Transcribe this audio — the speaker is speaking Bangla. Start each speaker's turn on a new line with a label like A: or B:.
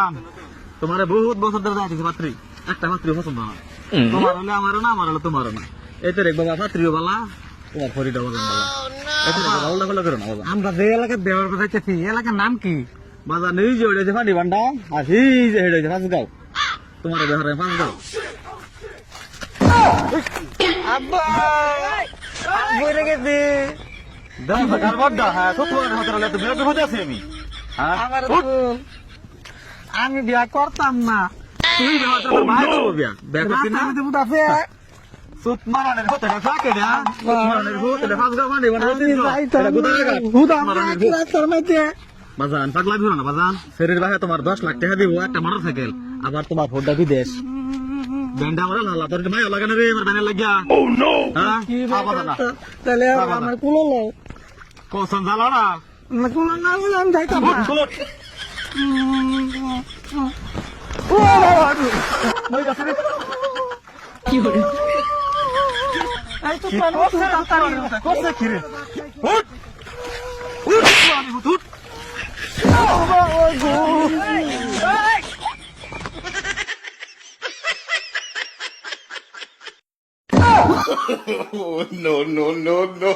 A: বাজান তোমার বহুত বছর ধরে যাইতেছে পাত্রী একটা পাত্রী পছন্দ না তোমার হলে আমারও না আমার হলে তোমারও না এই তো রেখ বাবা পাত্রীও বলা তোমার ফরিটা বাজান বলা এত উল্টা পাল্টা করো না বাবা
B: আমরা যে এলাকার দেওয়ার কথা চাইছি এলাকার নাম কি
A: বাজার নেই যে হয়েছে ফাঁড়ি বান্ডা আর সেই যে হেড হয়েছে ফাঁসগাঁও তোমার ব্যবহারে ফাঁসগাঁও
B: আব্বা বইরে গেছে
A: দাম ভাগার বড় হ্যাঁ তো তোমার হাতে হলে তো বিরক্ত হতে আছি আমি হ্যাঁ
B: আমার আমি বিয়া করতাম না
A: তুই ব্যবহার তোর ভাই করবো বিয়া করছি না
B: আছে
A: সুত মারানের হতে না থাকে না সুত মারানের হতে না ফাঁসগাঁও ফাঁড়ি বান্ডা হতে এটা কোথায় লাগা
B: হুদা আমরা তোর মাইতে
A: বাজান পাগলা ভিড়ো না বাজান শরীর ভাই তোমার 10 লাখ টাকা দিব একটা মোটর সাইকেল আবার তোমার ফোনটা বিদেশ বেন্ডা মারা লালা তোর ভাই লাগে না রে আমার বেনে লাগিয়া ও নো হ্যাঁ আবার না
B: তাহলে আমার কুলো লও
A: কোসন জালা না
B: না কুলো না আমি যাইতাম না ও
A: মই কাছে
B: কি হলো এই তো কেন তাড়াতাড়ি
A: কোসে কি রে উঠ উঠ আমি উঠ
C: Oh, no, no, no, no.